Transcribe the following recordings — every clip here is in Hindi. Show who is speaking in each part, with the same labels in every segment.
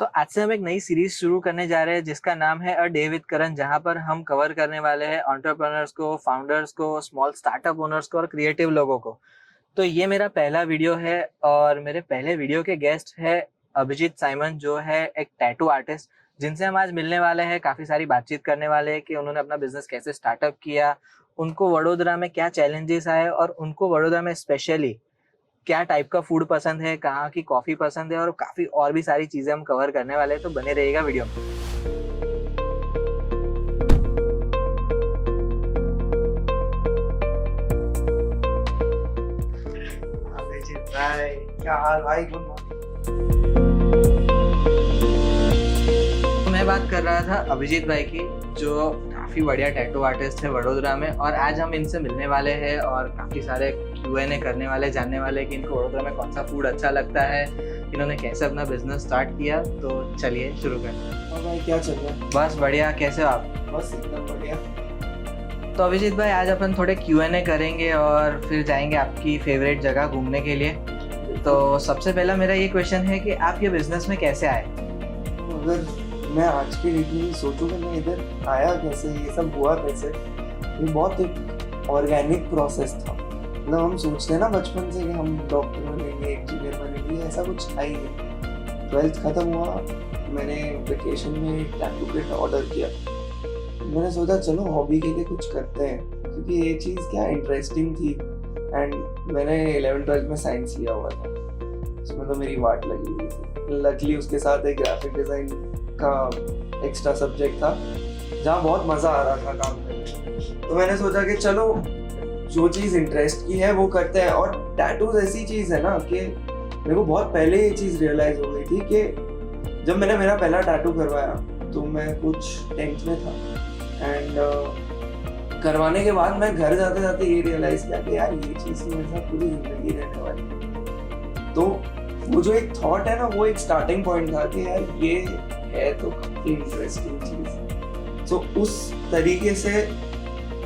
Speaker 1: तो आज से हम एक नई सीरीज शुरू करने जा रहे हैं जिसका नाम है अ डे विद करण, जहां पर हम कवर करने वाले हैं एंटरप्रेन्योर्स को, फाउंडर्स को, स्मॉल स्टार्टअप ओनर्स को और क्रिएटिव लोगों को। तो ये मेरा पहला वीडियो है और मेरे पहले वीडियो के गेस्ट है अभिजीत साइमन, जो है एक टैटू आर्टिस्ट, जिनसे हम आज मिलने वाले हैं, काफी सारी बातचीत करने वाले हैं कि उन्होंने अपना बिजनेस कैसे स्टार्टअप किया, उनको वडोदरा में क्या चैलेंजेस आए और उनको वडोदरा में स्पेशली क्या टाइप का फूड पसंद है, कहाँ की कॉफी पसंद है और काफी और भी सारी चीजें हम कवर करने वाले हैं, तो बने रहिएगा वीडियो में।
Speaker 2: अभिजीत भाई, क्या हाल भाई? Good morning.
Speaker 1: तो मैं बात कर रहा था अभिजीत भाई की, जो काफी बढ़िया टैटू आर्टिस्ट है वडोदरा में, और आज हम इनसे मिलने वाले हैं और काफी सारे Q&A करने वाले, जानने वाले कि इनको वडोदरा में कौन सा फूड अच्छा लगता है, इन्होंने कैसे अपना बिजनेस स्टार्ट किया। तो चलिए शुरू करें।
Speaker 2: और भाई क्या चल रहा है?
Speaker 1: बस बढ़िया, कैसे हो आप?
Speaker 2: बस एकदम बढ़िया।
Speaker 1: तो अभिजीत भाई, आज अपन थोड़े Q&A करेंगे और फिर जाएंगे आपकी फेवरेट जगह घूमने के लिए। तो सबसे पहला मेरा ये क्वेश्चन है कि आप ये बिजनेस में कैसे आए?
Speaker 2: अगर मैं आज के डेट में सोचूं कि मैं इधर आया कैसे, ये सब हुआ कैसे, ये बहुत एक ऑर्गेनिक प्रोसेस था। मतलब हम सोचते हैं ना बचपन से कि हम डॉक्टर बनेंगे, इंजीनियर बनेंगे, ऐसा कुछ था ही नहीं। 12th खत्म हुआ, मैंने वेकेशन में टैटू किट ऑर्डर किया। मैंने सोचा चलो हॉबी के लिए कुछ करते हैं, क्योंकि ये चीज़ क्या इंटरेस्टिंग थी। एंड मैंने 11th-12th में साइंस लिया हुआ था, उसमें तो मेरी वाट लगी हुई थी। लकीली उसके साथ एक ग्राफिक डिज़ाइन का एक्स्ट्रा सब्जेक्ट था, जहाँ बहुत मज़ा आ रहा था काम करने। तो मैंने सोचा कि चलो जो चीज़ इंटरेस्ट की है वो करते हैं। और टैटूज ऐसी चीज़ है ना कि मेरे को बहुत पहले ये चीज़ रियलाइज़ हो गई थी कि जब मैंने मेरा पहला टैटू करवाया तो मैं कुछ 10th में था। एंड करवाने के बाद मैं घर जाते जाते ये रियलाइज़ किया कि यार ये चीज़ मेरे साथ पूरी ज़िंदगी रहने वाली। तो वो जो एक थॉट है ना, वो एक स्टार्टिंग पॉइंट था कि यार ये है तो काफ़ी इंटरेस्टिंग चीज़। तो उस तरीके से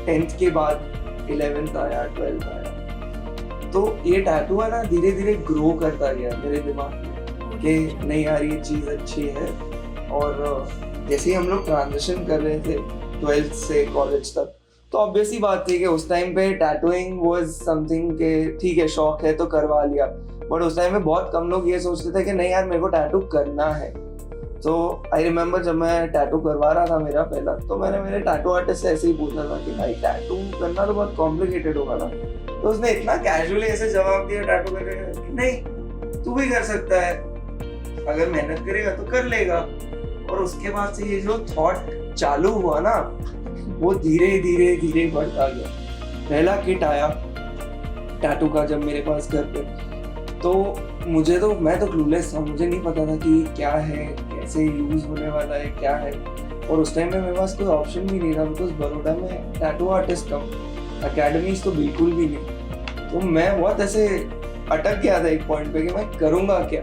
Speaker 2: 10th के बाद 11th आया, 12th आया, तो ये टैटू है ना धीरे धीरे ग्रो करता गया मेरे दिमाग में कि नहीं यार ये चीज़ अच्छी है। और जैसे ही हम लोग ट्रांजिशन कर रहे थे 12th से कॉलेज तक, तो ऑब्वियस ही बात थी कि उस टाइम पे टैटूइंग वाज समथिंग के ठीक है, शौक है तो करवा लिया। बट उस टाइम में बहुत कम लोग ये सोचते थे कि नहीं यार मेरे को टैटू करना है। तो आई रिमेम्बर जब मैं टैटू करवा रहा था मेरा पहला, तो मैंने मेरे टैटू आर्टिस्ट से ऐसे ही पूछा था कि भाई टैटू करना तो बहुत कॉम्प्लिकेटेड होगा ना। तो उसने इतना कैजुअली ऐसे जवाब दिया टैटू करने का कि नहीं तू भी कर सकता है, अगर मेहनत करेगा तो कर लेगा। और उसके बाद से ये जो थॉट चालू हुआ ना, वो धीरे धीरे धीरे बढ़ता गया। पहला किट आया टैटू का जब मेरे पास घर पे, तो मैं तो क्लूलेस था, मुझे नहीं पता था कि क्या है, कैसे यूज होने वाला है, क्या है। और उस टाइम में मेरे पास कोई ऑप्शन भी नहीं था, बिकॉज बड़ौदा में टैटू आर्टिस्ट कम, अकेडमीज तो बिल्कुल भी नहीं। तो मैं बहुत ऐसे अटक गया था एक पॉइंट पे कि मैं करूँगा क्या।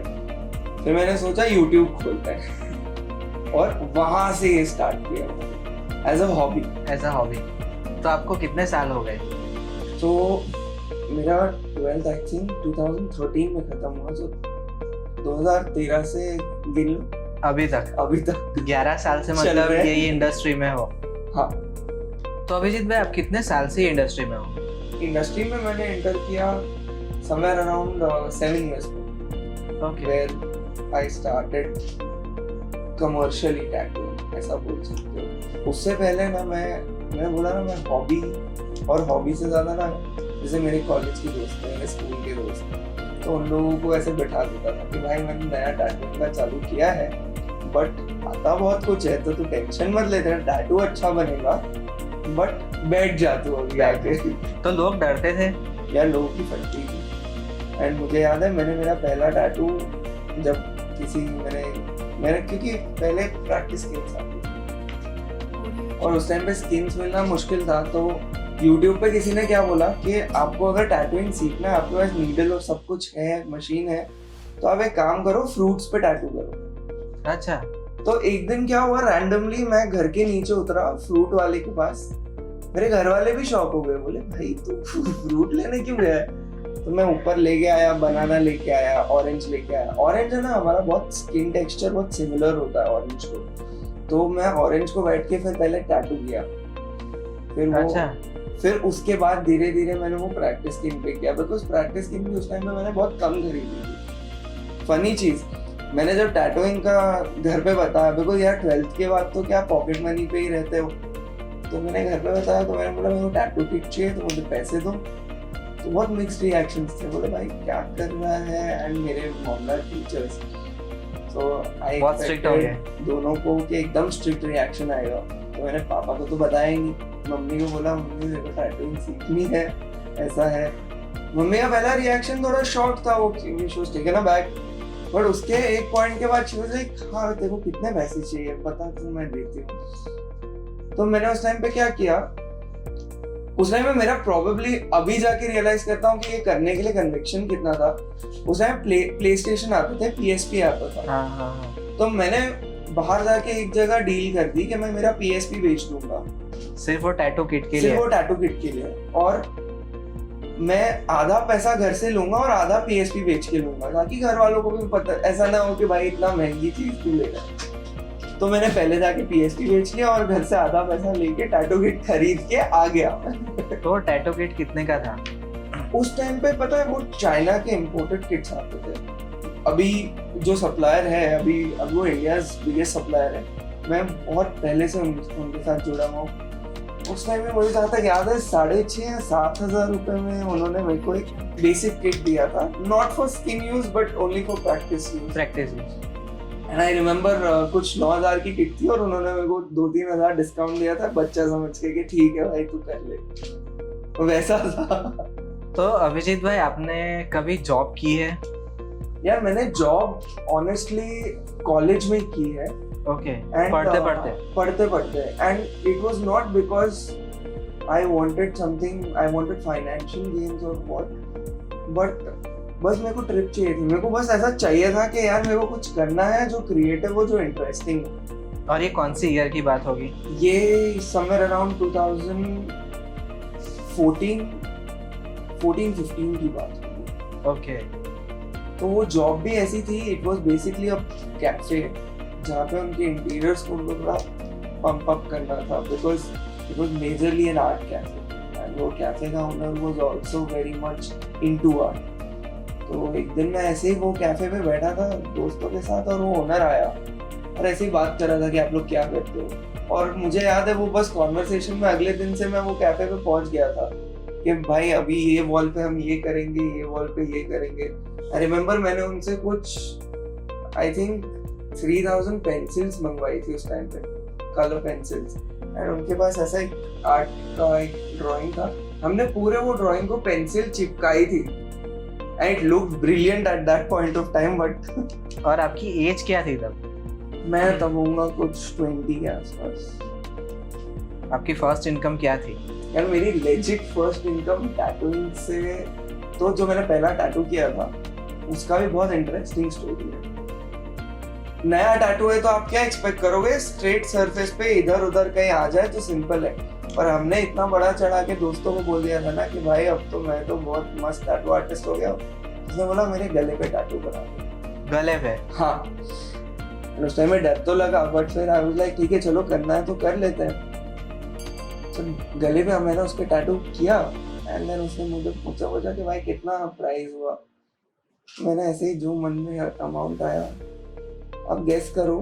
Speaker 2: फिर मैंने सोचा यूट्यूब खोलता है और वहाँ से ये स्टार्ट किया एज अ हॉबी।
Speaker 1: तो आपको कितने साल हो गए?
Speaker 2: तो मेरा 12th आई थिंक 2013 में खत्म हुआ, तो 2013 से गिन लो
Speaker 1: अभी तक 11 साल से मतलब यही इंडस्ट्री में हो।
Speaker 2: हाँ।
Speaker 1: तो अभिजीत भाई, आप कितने साल से इंडस्ट्री में हो?
Speaker 2: इंडस्ट्री में मैंने एंटर किया समवेयर अराउंड 7 years में, where I started commercially tattooing, ऐसा बोल सकते हो। उससे पहले ना मैं बोला ना, मैं हॉबी और हॉबी से ज़्यादा ना, जैसे मेरे कॉलेज के दोस्त हैं, मेरे स्कूल के दोस्त हैं, तो उन लोगों को ऐसे बैठा देता था कि भाई मैंने नया टैटूइंग का चालू किया है, बट आता बहुत कुछ है, तो तू टेंशन मत ले, तेरा टैटू अच्छा बनेगा, बट बैठ जा तू अभी आके।
Speaker 1: तो लोग डरते थे
Speaker 2: यार, लोगों की फटती थी। एंड मुझे याद है मैंने मेरा पहला टैटू जब मैंने क्योंकि पहले प्रैक्टिस स्किन्स आती थी और उस टाइम पे स्किन्स मिलना मुश्किल था, तो यूट्यूब पे किसी ने क्या बोला कि आपको अगर टैटूइंग सीखना है, आपके पास नीडल और सब कुछ है, मशीन है, तो आप एक काम करो, फ्रूट्स पे टैटू करो।
Speaker 1: अच्छा।
Speaker 2: तो एक दिन क्या हुआ, रैंडमली मैं घर के नीचे उतरा फ्रूट वाले के पास। मेरे घर वाले भी शॉक हो गए, बोले भाई तू फ्रूट लेने क्यों गया है? तो मैं ऊपर लेके आया, बनाना लेके आया, ऑरेंज लेके आया। ऑरेंज है ना, हमारा बहुत स्किन टेक्सचर बहुत सिमिलर होता है ऑरेंज को, तो मैं ऑरेंज को बैठ के फिर पहले टैटू किया, फिर वो
Speaker 1: अच्छा।
Speaker 2: फिर उसके बाद धीरे धीरे मैंने वो प्रैक्टिस स्किन पे किया, बिकॉज प्रैक्टिस स्किन भी उस टाइम में मैंने बहुत कम खरीदी थी। फनी चीज, मैंने जब टैटूइंग का घर पे बताया, बिकॉज यार 12th के बाद तो क्या पॉकेट मनी पे ही रहते हो, तो मैंने घर पे बताया, तो मैंने बोला मेरे को टैटू किट चाहिए, तो मुझे पैसे दो। तो बहुत मिक्स्ड रिएक्शंस थे, बोले भाई क्या कर रहा है, एंड मेरे मॉमडैड टीचर्स, तो आई
Speaker 1: बहुत strict हो गए।
Speaker 2: दोनों को कि एकदम स्ट्रिक्ट रिएक्शन आएगा। तो मैंने पापा को तो बताया ही नहीं, मम्मी को बोला मम्मी मेरे को टैटूइंग सीखनी है, ऐसा है। मम्मी का पहला रिएक्शन थोड़ा शॉक था, वो she was taken aback, but उसके एक पॉइंट के बाद शी वाज लाइक हाँ तेरे को कितने पैसे चाहिए बता, तो मैं देती हूँ। तो मैंने उस टाइम पे क्या किया, उस टाइम में मेरा प्रोबेबली अभी जाके रियलाइज करता हूँ कि ये करने के लिए कन्विक्शन कितना था। उस टाइम प्ले स्टेशन आते थे, PSP आता था।
Speaker 1: हाँ।
Speaker 2: तो मैंने बाहर जाके एक जगह डील कर दी कि मैं मेरा PSP बेच दूंगा,
Speaker 1: सिर्फ वो टैटू किट के लिए?
Speaker 2: सिर्फ वो टैटू किट के लिए, और मैं आधा पैसा घर से लूंगा और आधा PSP बेच के लूंगा, ताकि घर वालों को भी पता, ऐसा ना हो कि भाई इतना महंगी चीज क्यों ले रहा है। तो मैंने पहले जाके PSP बेच लिया और घर से आधा पैसा लेके टैटू किट खरीद के आ गया।
Speaker 1: तो टैटू किट कितने का था
Speaker 2: उस टाइम पे? पता है वो चाइना के इम्पोर्टेड किट्स आते थे। अभी जो सप्लायर है, अभी वो इंडियाज बिगेस्ट सप्लायर है, मैं बहुत पहले से उनके साथ जुड़ा हुआ हूँ। उस टाइम में मुझे जहाँ तक याद है 6,500 या 7,000 रुपए में उन्होंने मेरे को एक बेसिक किट दिया था, not for skin use but only for practice use. And I remember कुछ 9,000 की किट थी और उन्होंने मेरे को 2-3 हज़ार डिस्काउंट दिया था, बच्चा समझ के कि ठीक है भाई तू कर ले, वैसा था।
Speaker 1: तो अभिजीत भाई आपने कभी जॉब की है?
Speaker 2: यार मैंने जॉब ऑनेस्टली कॉलेज में की है।
Speaker 1: ओके।
Speaker 2: पढ़ते पढ़ते and it was not because I wanted something, I wanted financial gains और व्हाट, बट बस मेरे को ट्रिप चाहिए थी, मेरे को बस ऐसा चाहिए था कि यार मेरे को कुछ करना है जो क्रिएटिव हो, जो इंटरेस्टिंग हो।
Speaker 1: और ये कौन सी ईयर की बात होगी?
Speaker 2: ये समवेयर अराउंड 2014-15 की बात होगी।
Speaker 1: ओके।
Speaker 2: तो वो जॉब भी ऐसी थी, it was basically a cafe जहाँ पे उनके इंटीरियर्स को उनको थोड़ा पंप अप करना था, because it was majorly an art cafe and वो कैफे का owner was also very much into art. तो एक दिन मैं ऐसे ही वो कैफे पे बैठा था दोस्तों के साथ और वो ओनर आया और ऐसे ही बात कर रहा था कि आप लोग क्या करते हो, और मुझे याद है वो बस कॉन्वर्सेशन में अगले दिन से मैं वो कैफे पे पहुंच गया था कि भाई अभी ये वॉल पे हम ये करेंगे, ये वॉल पे ये करेंगे। आई रिमेम्बर मैंने उनसे कुछ आई थिंक 3,000 पेंसिल्स मंगवाई थी उस टाइम पे, कलर पेंसिल्स, एंड उनके पास ऐसा एक आर्ट का एक ड्राइंग था, हमने पूरे वो ड्राइंग को पेंसिल चिपकाई थी and it looked brilliant at that point of time, but
Speaker 1: और आपकी एज क्या थी तब?
Speaker 2: मैं तब होऊंगा कुछ 20 के आसपास।
Speaker 1: आपकी फर्स्ट इनकम क्या थी?
Speaker 2: यार मेरी लेजिट फर्स्ट इनकम टैटूइंग से, तो जो मैंने पहला टैटू किया था उसका भी बहुत इंटरेस्टिंग स्टोरी है। नया टैटू है तो आप क्या एक्सपेक्ट करोगे, स्ट्रेट सरफेस पे इधर उधर कहीं आ जाए तो सिंपल है, पर हमने इतना बड़ा चढ़ा के दोस्तों को बोल दिया था ना कि भाई अब तो मैं तो बहुत मस्त टैटू आर्टिस्ट हो गया। उसने बोला मेरे गले पे टैटू बना दो।
Speaker 1: गले पे?
Speaker 2: हाँ। उस टाइम में डर तो लगा, बट फिर आई वाज लाइक ठीक है चलो करना है तो कर लेते हैं। तो गले पे मैंने उसके टैटू किया एंड देन उसने मुझे पूछा कि भाई कितना प्राइस हुआ। मैंने ऐसे ही जो मन में अमाउंट आया, अब गेस करो,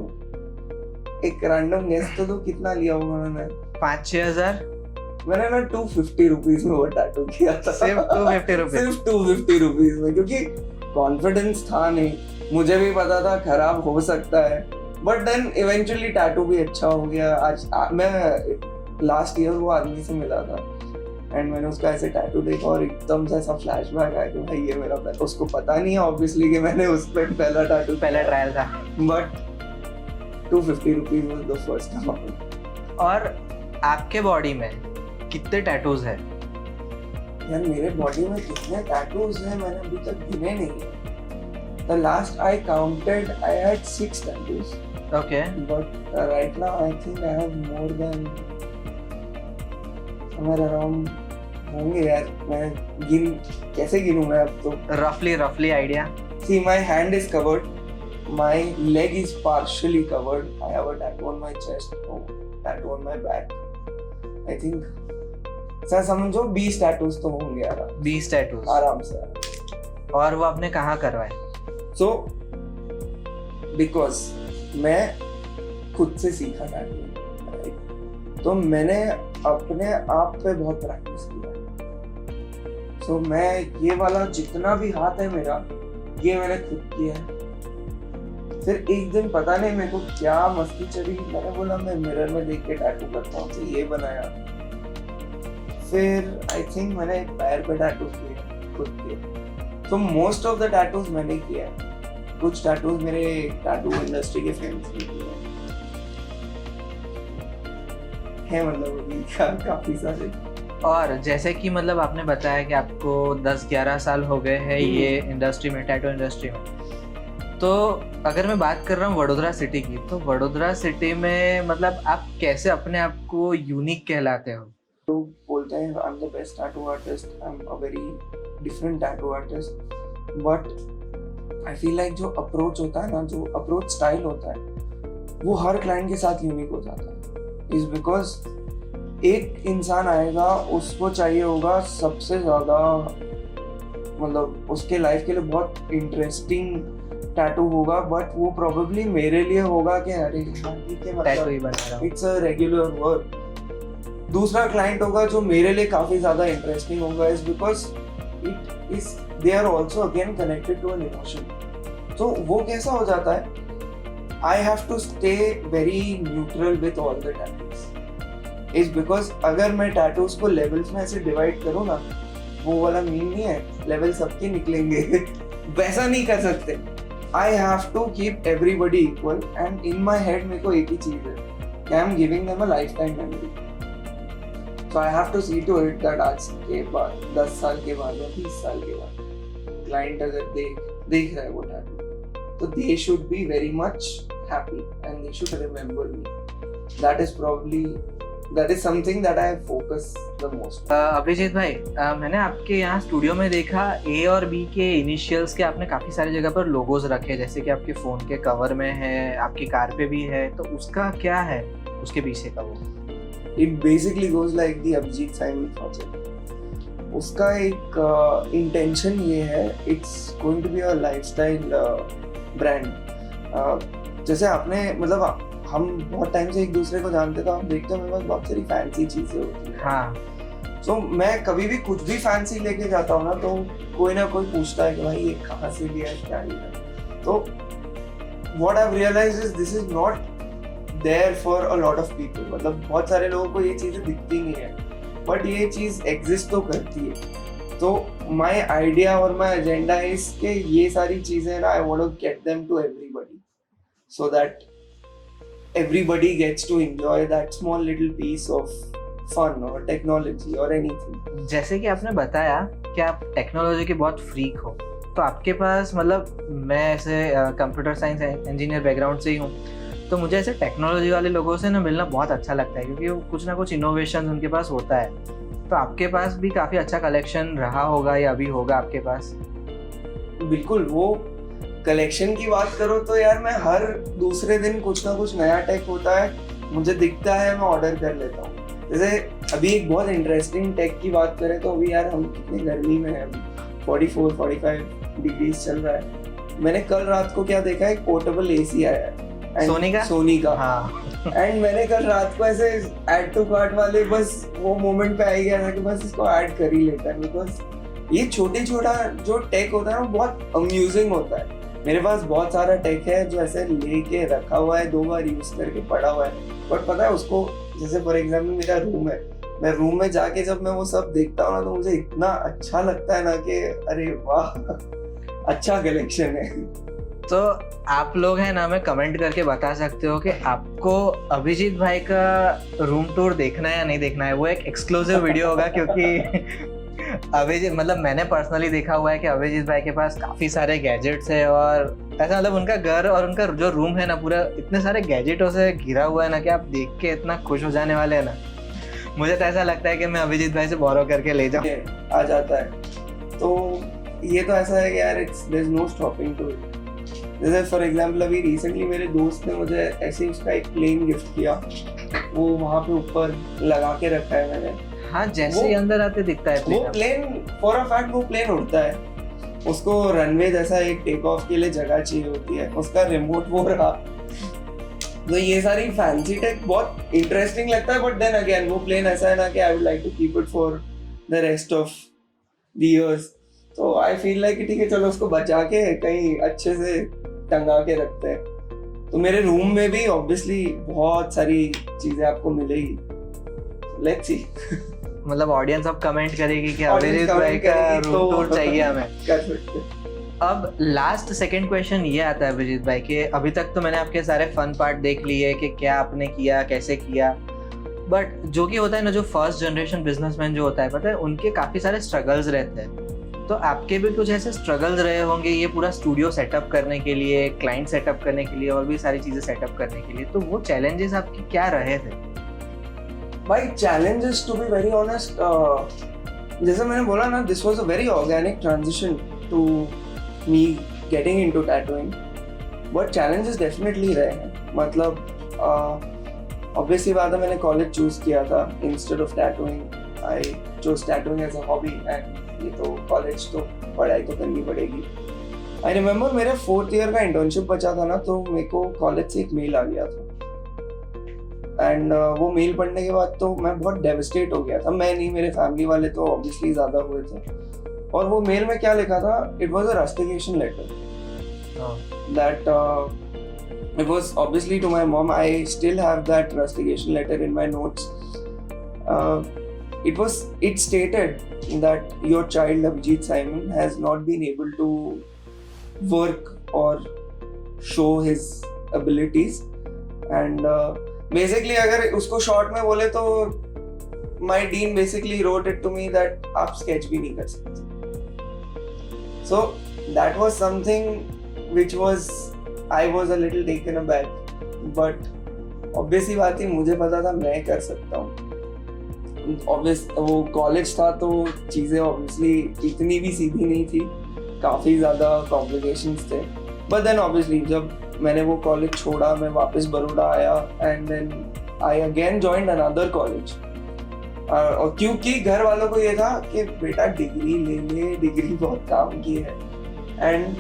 Speaker 2: एक रैंडम गेस तो दो कितना लिया होगा मैंने?
Speaker 1: 5-6 हज़ार?
Speaker 2: मैंने ना 250 रुपीज में वो टैटू किया था।
Speaker 1: सिर्फ 250 रुपीज?
Speaker 2: सिर्फ 250 रुपीज में, क्योंकि कॉन्फिडेंस था नहीं, मुझे भी पता था खराब हो सकता है, बट देन इवेंचुअली टैटू भी अच्छा हो गया। आज मैं लास्ट ईयर वो आदमी से मिला था एंड मैंने उसका ऐसे टैटू देखा और एकदम से ऐसा फ्लैशबैक आया कि भाई ये मेरा पहला, उसको पता नहीं है ऑब्वियसली कि मैंने उस पर पहला टैटू,
Speaker 1: पहला ट्रायल था,
Speaker 2: but 250 rupees was the first amount.
Speaker 1: और आपके बॉडी में कितने टैटूज है?
Speaker 2: यार मेरे बॉडी में कितने टैटूज हैं मैंने अभी तक गिने नहीं है। The last I counted, I had 6 tattoos.
Speaker 1: Okay.
Speaker 2: But right now I think I have more than somewhere around होंगे यार, मैं कैसे गिनूं मैं अब तो।
Speaker 1: रफली idea?
Speaker 2: See, my hand is covered, my leg is partially covered, I have a tattoo on my chest, no tattoo on my back. I think sir समझो 20 टैटूज तो होंगे यार,
Speaker 1: 20 टैटूज
Speaker 2: आराम से।
Speaker 1: और वो आपने कहाँ करवाए?
Speaker 2: So because मैं खुद से सीखा टैटू, तो मैंने अपने आप पे बहुत प्रैक्टिस किया। So मैं ये वाला जितना भी हाथ है मेरा, ये मैंने खुद किया है। फिर एक दिन पता नहीं मेरे को क्या मस्ती चढ़ी, मैंने बोला मैं मिरर में देख के टैटू करता हूँ, तो ये बनाया। फिर आई थिंक मैंने पैर पे टैटू किए खुद के। तो मोस्ट ऑफ द टैटूज मैंने किया है, कुछ टैटूज मेरे टैटू इंडस्ट्री के फ्रेंड्स ने किए हैं, मतलब अभी काफी सारे।
Speaker 1: और जैसे कि मतलब आपने बताया कि आपको 10-11 साल हो गए हैं ये इंडस्ट्री में, टैटू इंडस्ट्री में। तो अगर मैं बात कर रहा हूँ वडोदरा सिटी की, तो वडोदरा सिटी में मतलब आप कैसे अपने आप को यूनिक कहलाते हो?
Speaker 2: लोग बोलते हैं I am the best tattoo artist, I am a very different tattoo artist, but I feel like जो अप्रोच होता है ना, जो अप्रोच स्टाइल होता है, वो हर क्लाइंट के साथ यूनिक हो जाता है। इज बिकॉज एक इंसान आएगा, उसको चाहिए होगा सबसे ज़्यादा, मतलब उसके लाइफ के लिए बहुत इंटरेस्टिंग टैटू होगा, बट वो प्रोबेबली मेरे लिए होगा कि अरे ठीक है, मतलब इट्स अ रेगुलर वर्क। दूसरा क्लाइंट होगा जो मेरे लिए काफ़ी ज़्यादा इंटरेस्टिंग होगा, is because it is they are also again connected to an emotion. तो वो कैसा हो जाता है, I have to stay very neutral with all the tattoos. Is because अगर मैं टैटूज को लेवल्स में ऐसे डिवाइड करूँ ना, वो वाला मीन नहीं है लेवल सबके निकलेंगे वैसा नहीं कर सकते। I have to keep everybody equal, and in my head मेरे को एक ही चीज है कि I am giving them a life time memory. So I have to see to it that आज के बाद 10 साल के बाद या 20 साल के बाद क्लाइंट अगर देख रहा है वो टैटू, तो they should be very much happy and they should remember me. That is something that I focus the most.
Speaker 1: Abhijeet भाई, मैंने आपके यहाँ स्टूडियो में देखा A और B के इनिशियल्स के आपने काफ़ी सारी जगह पर लोगोज रखे, जैसे कि आपके फ़ोन के कवर में है, आपकी कार पे भी है, तो उसका क्या है उसके पीछे का वो?
Speaker 2: It basically goes like the Abhijit Simon project. उसका एक इंटेंशन ये है, it's going to be a lifestyle brand. जैसे आपने मतलब हम बहुत टाइम से एक दूसरे को जानते, तो हम देखते हैं मेरे पास बहुत सारी फैंसी चीजें होती हैं।
Speaker 1: हाँ।
Speaker 2: So, मैं कभी भी कुछ भी फैंसी लेके जाता हूँ ना, तो कोई ना कोई पूछता है कि भाई ये कहाँ से लिया है, क्या लिया है। तो what I've realized is this is not there for a lot of people. मतलब बहुत सारे लोगों को ये चीजें दिखती नहीं है, बट ये चीज एग्जिस्ट तो करती है। तो my idea और my agenda is कि ये सारी चीजें ना, I want to get them to everybody, so that everybody gets to enjoy that small little piece of fun or technology or anything.
Speaker 1: जैसे कि आपने बताया कि आप टेक्नोलॉजी के बहुत फ्रीक हो, तो आपके पास मतलब मैं ऐसे कंप्यूटर साइंस इंजीनियर बैकग्राउंड से ही हूँ, तो मुझे ऐसे टेक्नोलॉजी वाले लोगों से ना मिलना बहुत अच्छा लगता है, क्योंकि वो कुछ ना कुछ इनोवेशन उनके पास होता है। तो आपके पास भी काफ़ी अच्छा कलेक्शन रहा होगा या अभी होगा आपके पास?
Speaker 2: बिल्कुल, वो कलेक्शन की बात करो तो यार मैं हर दूसरे दिन कुछ ना कुछ नया टेक होता है, मुझे दिखता है, मैं ऑर्डर कर लेता हूँ। जैसे अभी एक बहुत इंटरेस्टिंग टेक की बात करें तो अभी यार हम कितनी गर्मी में है, अभी 44-45 डिग्रीज चल रहा है। मैंने कल रात को क्या देखा, एक पोर्टेबल एसी आया है सोनी का। हाँ। एंड मैंने कल रात को ऐसे ऐड टू कार्ट वाले बस वो मोमेंट पे आ गया था कि बस इसको ऐड कर ही लेता है, बिकॉज ये छोटा जो टेक होता है ना, बहुत अम्यूजिंग होता है। मेरे पास बहुत सारा टेक है जो ऐसे लेके रखा हुआ है, 2 बार यूज करके पड़ा हुआ है, बट पता है उसको, जैसे फॉर एग्जाम्पल मेरा रूम है, मैं रूम में जाके जब मैं वो सब देखता हूँ ना, तो मुझे इतना अच्छा लगता है ना कि अरे वाह, अच्छा कलेक्शन है।
Speaker 1: तो आप लोग हैं ना, मैं कमेंट करके बता सकते हो कि आपको अभिजीत भाई का रूम टूर देखना है या नहीं देखना है। वो एक एक्सक्लूसिव वीडियो होगा, क्योंकि अभिजीत मतलब मैंने पर्सनली देखा हुआ है कि अभिजीत भाई के पास काफ़ी सारे गैजेट्स है, और ऐसा मतलब उनका घर और उनका जो रूम है ना, पूरा इतने सारे गैजेटों से घिरा हुआ है ना कि आप देख के इतना खुश हो जाने वाले हैं ना। मुझे तो ऐसा लगता है कि मैं अभिजीत भाई से बोरो करके ले जाऊं।
Speaker 2: आ जाता है। तो ये तो ऐसा है कि यार there is no stopping to it. जैसे फॉर एग्जांपल अभी रिसेंटली मेरे दोस्त ने मुझे ऐसे ही उसका एक प्लेन गिफ्ट किया, वो वहाँ पे ऊपर लगा के रखा है मैंने।
Speaker 1: हाँ, जैसे ही अंदर आते दिखता है
Speaker 2: वो प्लेन फॉर अ फैक्ट वो प्लेन उड़ता है, उसको रनवे जैसा एक टेक ऑफ के लिए जगह चाहिए होती है, उसका रिमोट वो रहा। तो ये सारी फैंसी टेक बहुत इंटरेस्टिंग लगता है, बट देन अगेन वो प्लेन ऐसा है ना कि I would like to keep it for the rest of the years. तो आई फील लाइक ठीक है चलो उसको बचा के कहीं अच्छे से टंगा के रखते हैं। तो मेरे रूम में भी ऑब्वियसली बहुत सारी चीजें आपको मिलेगी, लेट्स सी।
Speaker 1: मतलब ऑडियंस अब कमेंट करेगी कि अभिजीत भाई का रूम टूर चाहिए हमें,
Speaker 2: कर सकते हैं।
Speaker 1: अब लास्ट सेकंड क्वेश्चन ये आता है अभिजीत भाई के, अभी तक तो मैंने आपके सारे फन पार्ट देख लिए कि क्या आपने किया, कैसे किया, बट जो कि होता है ना, जो फर्स्ट जनरेशन बिजनेसमैन जो होता है, पता है उनके काफी सारे स्ट्रगल्स रहते हैं। तो आपके भी कुछ ऐसे स्ट्रगल्स रहे होंगे ये पूरा स्टूडियो सेटअप करने के लिए, क्लाइंट सेटअप करने के लिए और भी सारी चीजें सेटअप करने के लिए, तो वो चैलेंजेस आपकी क्या रहे थे?
Speaker 2: भाई challenges to be very honest, जैसे मैंने बोला ना, this was a very organic transition to me getting into tattooing, but challenges definitely रहे हैं। मतलब ऑब्वियसली बात है, मैंने कॉलेज चूज किया था instead of tattooing. I choose tattooing as a hobby, and ये तो कॉलेज तो पढ़ाई तो करनी पड़ेगी। आई रिमेम्बर मेरे 4th ईयर का इंटर्नशिप बचा था ना, तो मेरे को कॉलेज से एक मेल आ गया था, एंड वो मेल पढ़ने के बाद तो मैं बहुत डेविस्टेट हो गया था। मैं नहीं, मेरे फैमिली वाले तो ऑब्वियसली ज़्यादा हुए थे। और वो मेल में क्या लिखा था, it was a rustication letter that it was obviously to my mom. I still have that rustication letter in my notes. It stated that your child Abhijit Simon has not been able to work or show his abilities, and basically अगर उसको short में बोले तो my dean basically wrote it to me that आप sketch भी नहीं कर सकते। So that was something which was I was a little taken aback, but obviously बात ही मुझे पता था मैं कर सकता हूँ। Obvious वो कॉलेज था तो चीज़ें obviously इतनी भी सीधी नहीं थी, काफ़ी ज़्यादा complications थे। But then obviously जब मैंने वो कॉलेज छोड़ा, मैं वापस बड़ौदा आया, and then I again joined another college। और क्योंकि घर वालों को ये था कि बेटा डिग्री ले ले, डिग्री बहुत काम की है, एंड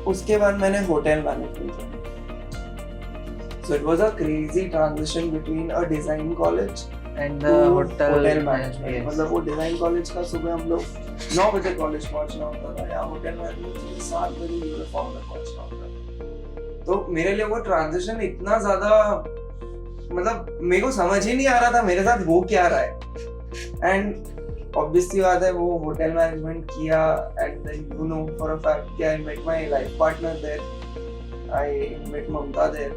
Speaker 2: उसके बाद मैंने होटल मैनेजमेंट किया। So it was a crazy transition between a design college
Speaker 1: and
Speaker 2: to
Speaker 1: hotel
Speaker 2: hotel
Speaker 1: management.
Speaker 2: management। मतलब वो डिजाइन कॉलेज का सुबह हम लोग 9 बजे कॉलेज पहुंचना होता था, या होटल मैनेजमेंट 7 बजे यूनिफॉर्म में पहुंचना होता था। तो मेरे लिए वो ट्रांजिशन इतना ज्यादा, मतलब मेरे को समझ ही नहीं आ रहा था मेरे साथ हो क्या रहा है। एंड ऑब्वियसली बात है, वो होटल मैनेजमेंट किया, and then you know for a fact कि I met my life partner there, I met Mamata there,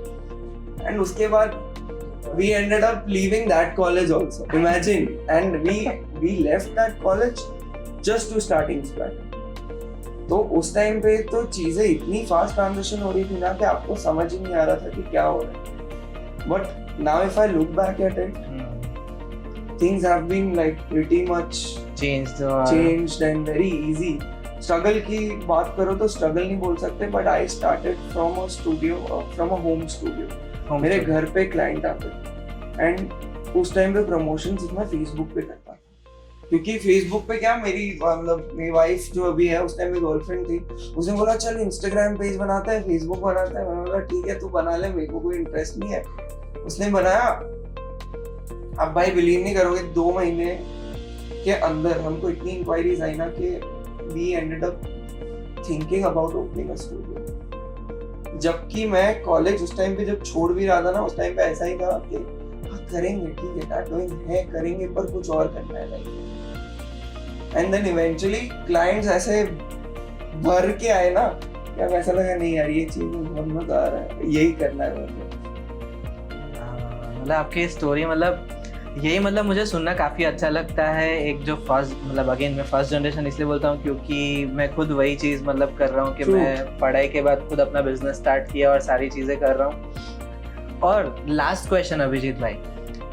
Speaker 2: and उसके बाद we ended up leaving that college also, imagine, and we left that college just to start Inspire। तो उस टाइम पे तो चीजें इतनी फास्ट ट्रांजिशन हो रही थी ना कि आपको समझ ही नहीं आ रहा था कि क्या हो रहा है। But now if I look back at it, things have been like pretty much changed and very easy। Struggle की बात करो तो स्ट्रगल नहीं बोल सकते, but I started from a studio, from a home studio. मेरे घर पे क्लाइंट आते, एंड उस टाइम पे प्रमोशंस मैं फेसबुक पे करता था, क्योंकि फेसबुक पे क्या, मेरी वाइफ जो अभी है, उस टाइम मेरी गर्लफ्रेंड थी, उसने बोला चल इंस्टाग्राम पेज बनाते हैं, फेसबुक बनाते हैं। मैंने बोला ठीक है तू बना ले, मेरे को कोई इंटरेस्ट नहीं है। उसने बनाया। अब भाई बिलीव नहीं करोगे, 2 महीने के अंदर हमको इतनी इंक्वायरीज आई ना कि we ended up thinking about opening a studio. जबकि मैं कॉलेज उस टाइम पे जब छोड़ भी रहा था ना, उस टाइम पे ऐसा ही था कि हाँ करेंगे, ठीक है टैटूइंग है करेंगे, पर कुछ और करना है life. And then eventually clients ऐसे भर के आए ना, क्या ऐसा लगा नहीं यार ये चीज बहुत मजा आ रहा है, यही करना है।
Speaker 1: मतलब आपकी स्टोरी, मतलब यही, मतलब मुझे सुनना काफ़ी अच्छा लगता है। एक जो फर्स्ट, मतलब अगेन मैं फर्स्ट जनरेशन इसलिए बोलता हूँ क्योंकि मैं खुद वही चीज़ मतलब कर रहा हूँ कि मैं पढ़ाई के बाद खुद अपना बिजनेस स्टार्ट किया और सारी चीज़ें कर रहा हूँ। और लास्ट क्वेश्चन अभिजीत भाई,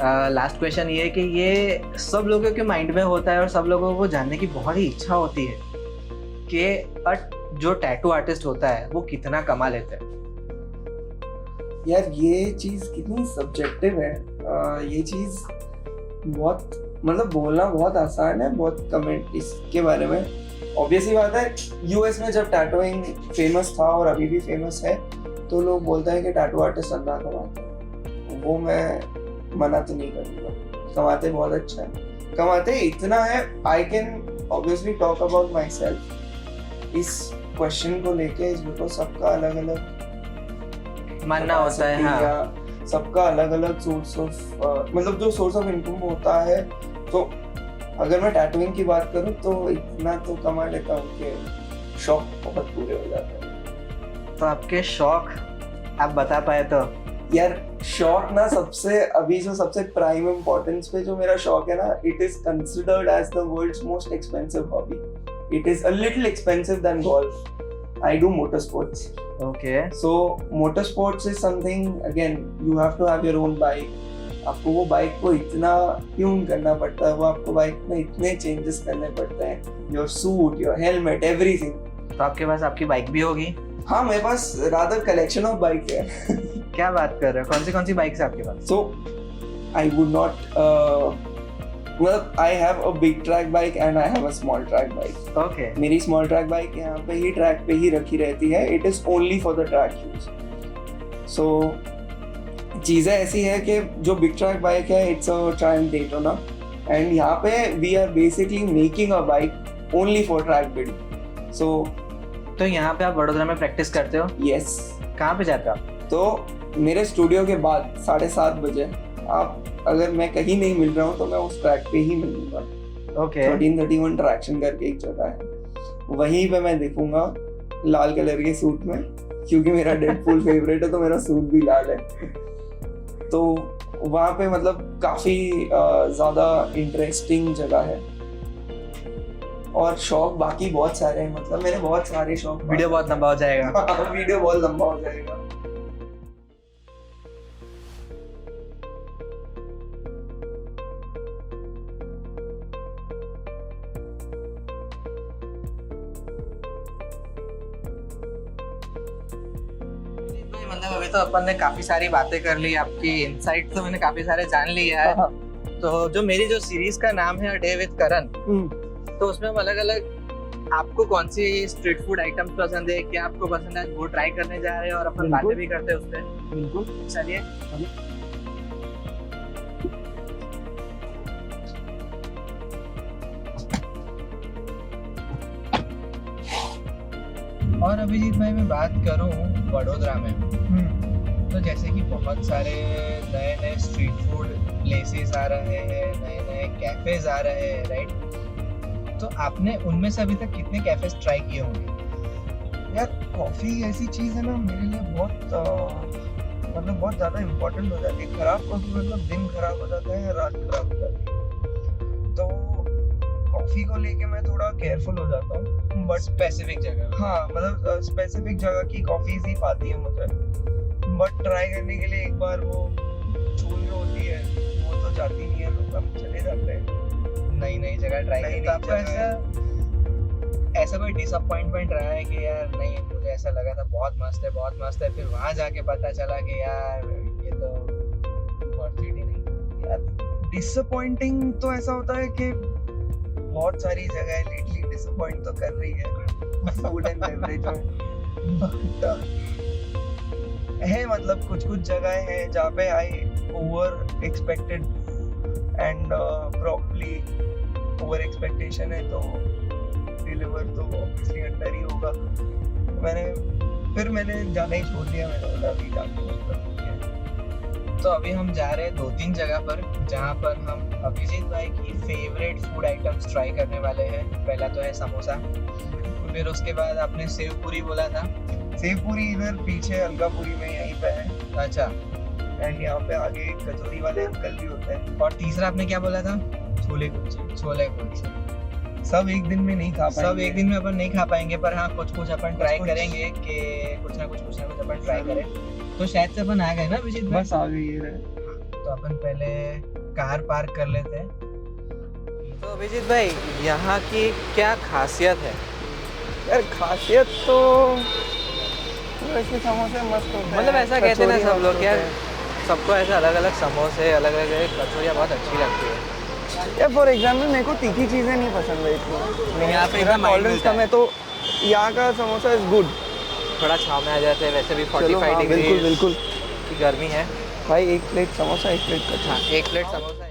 Speaker 1: लास्ट क्वेश्चन ये है कि ये सब लोगों के माइंड में होता है और सब लोगों को जानने की बहुत ही इच्छा होती है कि जो टैटू आर्टिस्ट होता है वो कितना कमा लेता है।
Speaker 2: यार ये चीज कितनी सब्जेक्टिव है। ये चीज बहुत मतलब बोलना बहुत आसान है, बहुत कमेंट इसके बारे में। ऑब्वियसली बात है, यूएस में जब टैटूइंग फेमस था और अभी भी फेमस है तो लोग बोलते हैं कि टैटू आर्टिस्ट अंधा कमाते हैं। वो मैं मना तो नहीं करूँगा, कमाते बहुत अच्छा है, कमाते इतना है। I can obviously talk about my self इस क्वेश्चन को लेके, इस बिकॉज सबका अलग अलग
Speaker 1: मानना होता है। हाँ,
Speaker 2: सबका अलग अलग सोर्स ऑफ मतलब जो सोर्स ऑफ इनकम होता है। तो अगर मैं टैटूइंग की बात करूँ तो इतना तो कमा लेता हूँ कि शौक बहुत पूरे हो जाते हैं।
Speaker 1: तो आपके शौक आप बता पाए तो?
Speaker 2: यार शौक ना सबसे अभी जो सबसे प्राइम इम्पोर्टेंस पे जो मेरा शौक है ना, it is considered as the world's most expensive hobby. It is a little expensive then golf. I do motor sports.
Speaker 1: Okay.
Speaker 2: So motor sports is something, again you have to have your own bike. आपको वो बाइक को इतना ट्यून करना पड़ता है, वो आपको बाइक में इतने चेंजेस करने पड़ते हैं, your suit, your helmet, everything.
Speaker 1: तो आपके पास आपकी बाइक भी होगी?
Speaker 2: हाँ, मेरे पास रादर कलेक्शन ऑफ बाइक है।
Speaker 1: क्या बात कर रहे हो? कौन सी बाइक्स है आपके पास?
Speaker 2: So I would not मतलब I have a big track bike and I have a small track bike.
Speaker 1: Okay.
Speaker 2: मेरी small track bike यहाँ पे ही ट्रैक पे ही रखी रहती है। It is only for the track use. So चीज़ें ऐसी है कि जो big track bike है, it's a Triumph Daytona and यहाँ पे we are basically making a bike only for track building. So
Speaker 1: तो यहाँ पे आप वडोदरा में प्रैक्टिस करते हो?
Speaker 2: Yes.
Speaker 1: कहाँ पे जाते हो आप?
Speaker 2: तो मेरे स्टूडियो के बाद 7:30 बजे आप अगर मैं कहीं नहीं मिल रहा हूँ तो मैं उस ट्रैक पे ही मिलूंगा।
Speaker 1: ओके।
Speaker 2: 1331 ट्रैक्शन करके एक जगह है, वहीं पे मैं दिखूंगा लाल कलर के सूट में, क्योंकि मेरा डेडपूल फेवरेट है तो मेरा सूट भी लाल है। तो वहाँ पे मतलब काफी ज्यादा इंटरेस्टिंग जगह है। और शौक बाकी बहुत सारे हैं, मतलब मेरे बहुत सारे शौक।
Speaker 1: वीडियो बहुत लंबा हो जाएगा।
Speaker 2: वीडियो बहुत लंबा हो जाएगा।
Speaker 1: मतलब अभी तो अपन ने काफी सारी बातें कर ली, आपकी इनसाइट तो मैंने काफी सारे जान लिया है। तो जो मेरी जो सीरीज का नाम है अ डे विद करण, तो उसमें हम अलग अलग आपको कौन सी स्ट्रीट फूड आइटम्स पसंद है, क्या आपको पसंद है, वो ट्राई करने जा रहे हैं और अपन बातें भी करते हैं उस पर।
Speaker 2: बिल्कुल,
Speaker 1: चलिए। और अभिजीत भाई मैं बात करूं वडोदरा में, तो जैसे कि बहुत सारे नए नए स्ट्रीट फूड प्लेसेस आ रहे हैं, नए नए कैफेज आ रहे हैं, राइट? तो आपने उनमें से अभी तक कितने कैफेज ट्राई किए होंगे?
Speaker 2: यार कॉफी ऐसी चीज है ना मेरे लिए बहुत मतलब बहुत ज्यादा इम्पोर्टेंट हो जाती है। खराब कॉफी मतलब दिन खराब हो जाता है, रात खराब हो जाती है। तो कॉफी को लेके मैं थोड़ा केयरफुल हो जाता हूँ। बट
Speaker 1: स्पेसिफिक जगह,
Speaker 2: हाँ मतलब स्पेसिफिक जगह की कॉफीज ही पाती है मुझे। बट ट्राई करने के लिए एक बार वो चूल जो होती है वो तो जाती नहीं है, लोग हम चले जाते हैं
Speaker 1: नई नई जगह ट्राई करते। तो आपको ऐसा कोई डिसअपॉइंटमेंट रहा है कि यार नहीं, मुझे ऐसा लगा था बहुत मस्त है, फिर वहाँ जाके पता चला कि यार ये तो वर्थ इट ही नहीं?
Speaker 2: यार डिसअपॉइंटिंग तो ऐसा होता है कि बहुत सारी जगह लेटली डिसअपॉइंट तो कर रही है फूड एंड बेवरेज में। है मतलब कुछ जगह है जहाँ पे आई over expected and probably over expectation है, तो डिलीवर तो ऑब्वियसली अंडर ही होगा। मैंने जाना ही छोड़ दिया। मैंने बोला अभी जाके मतलब।
Speaker 1: तो अभी हम जा रहे हैं 2-3 जगह पर जहाँ पर हम अभिजीत भाई की फेवरेट फूड आइटम्स ट्राई करने वाले हैं। पहला तो है समोसा, फिर उसके बाद आपने सेव पूरी बोला था।
Speaker 2: सेव पूरी इधर पीछे अलकापुरी में यहीं पे है।
Speaker 1: अच्छा।
Speaker 2: एंड यहाँ पे आगे कचौरी वाले अंकल भी होते हैं।
Speaker 1: और तीसरा आपने क्या बोला था?
Speaker 2: छोले कुलचे।
Speaker 3: सब एक दिन में नहीं खा पाएंगे,
Speaker 1: सब एक दिन में अपन नहीं खा पाएंगे, पर हाँ कुछ अपन ट्राई करेंगे कि कुछ ना कुछ अपन ट्राई करें। तो शायद से अपन आ गए ना विजित में?
Speaker 3: बस आ गई है।
Speaker 1: तो अपन पहले
Speaker 3: कार पार्क कर लेते हैं।
Speaker 1: तो अभिजीत भाई, यहाँ की क्या खासियत है?
Speaker 3: यार खासियत तो वैसे समोसे मस्त होते हैं,
Speaker 1: मतलब ऐसा कहते हैं ना
Speaker 3: कचौरी
Speaker 1: सब लोग
Speaker 3: मस्त
Speaker 1: यार,
Speaker 3: होते हैं।
Speaker 1: सबको ऐसा अलग अलग समोसे, अलग अलग कचौरियाँ बहुत अच्छी लगती है।
Speaker 3: यार फॉर एग्जाम्पल मेरे को तीखी चीज़ें नहीं पसंद है इतनी।
Speaker 1: नहीं, यहाँ पे
Speaker 3: मेरा
Speaker 1: एकदम mild
Speaker 3: टॉलरेंस
Speaker 1: मिलता
Speaker 3: कम
Speaker 1: है।
Speaker 3: है, तो यहाँ का समोसा इज गुड।
Speaker 1: थोड़ा छाँव में आ जाते हैं, वैसे भी
Speaker 3: चलो
Speaker 1: 45
Speaker 3: हाँ,
Speaker 1: डिग्री
Speaker 3: बिल्कुल बिल्कुल
Speaker 1: की गर्मी है।
Speaker 3: भाई, एक प्लेट समोसा, एक प्लेट
Speaker 1: हाँ,
Speaker 3: कचौरी।
Speaker 1: एक प्लेट समोसा है।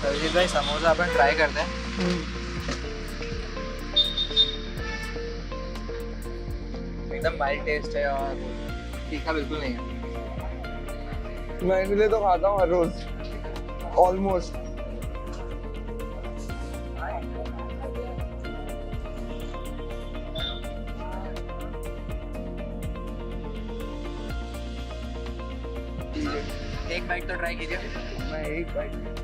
Speaker 1: अभिजीत भाई, समोसा अपन ट्राई करते हैं। एकदम माइल्ड टेस्ट है और तीखा बिल्कुल नहीं है।
Speaker 3: मैं इसलिए तो खाता हूँ हर रोज ऑलमोस्ट।
Speaker 1: एक बाइट तो ट्राई कीजिए।
Speaker 3: मैं एक बाइट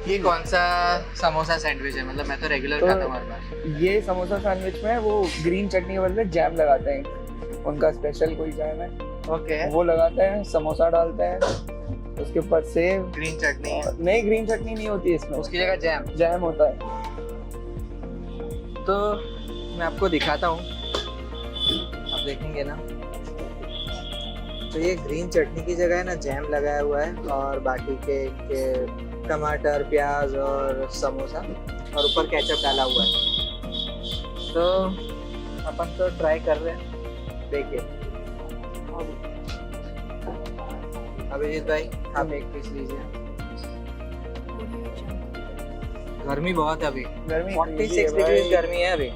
Speaker 1: ये कौन सा समोसा सैंडविच है? मतलब मैं तो रेगुलर
Speaker 3: तो-
Speaker 1: खाता हूँ हर बार।
Speaker 3: ये समोसा सैंडविच में वो ग्रीन चटनी के बदले जैम लगाते हैं। उनका स्पेशल कोई जैम है,
Speaker 1: ओके।
Speaker 3: वो लगाते हैं, समोसा डालते हैं, उसके ऊपर सेव।
Speaker 1: ग्रीन चटनी है,
Speaker 3: और नहीं, ग्रीन चटनी नहीं होती है इसमें,
Speaker 1: उसकी जगह जैम।
Speaker 3: जैम होता है।
Speaker 1: तो मैं आपको दिखाता हूँ, आप देखेंगे ना। तो ये ग्रीन चटनी की जगह है ना जैम लगाया हुआ है, और बाकी के टमाटर, प्याज और समोसा, और ऊपर केचप डाला हुआ है। तो अपन तो ट्राई कर रहे हैं, देखिए। अभिजीत भाई, आप एक पीस लीजिए। गर्मी बहुत है अभी,
Speaker 3: गर्मी
Speaker 1: 46 डिग्री गर्मी है अभी।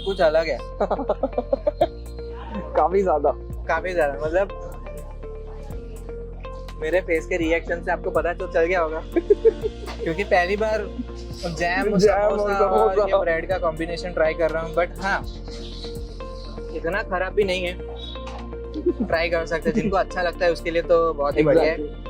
Speaker 1: कुछ अलग है,
Speaker 3: काफी ज्यादा।
Speaker 1: काफी ज्यादा। मतलब मेरे फेस के रिएक्शन से आपको पता तो चल गया होगा क्योंकि पहली बार जैम समोसा और ये ब्रेड का कॉम्बिनेशन ट्राई कर रहा हूँ। बट हाँ, इतना खराब भी नहीं है, ट्राई कर सकते हैं। जिनको अच्छा लगता है उसके लिए तो बहुत ही बढ़िया है।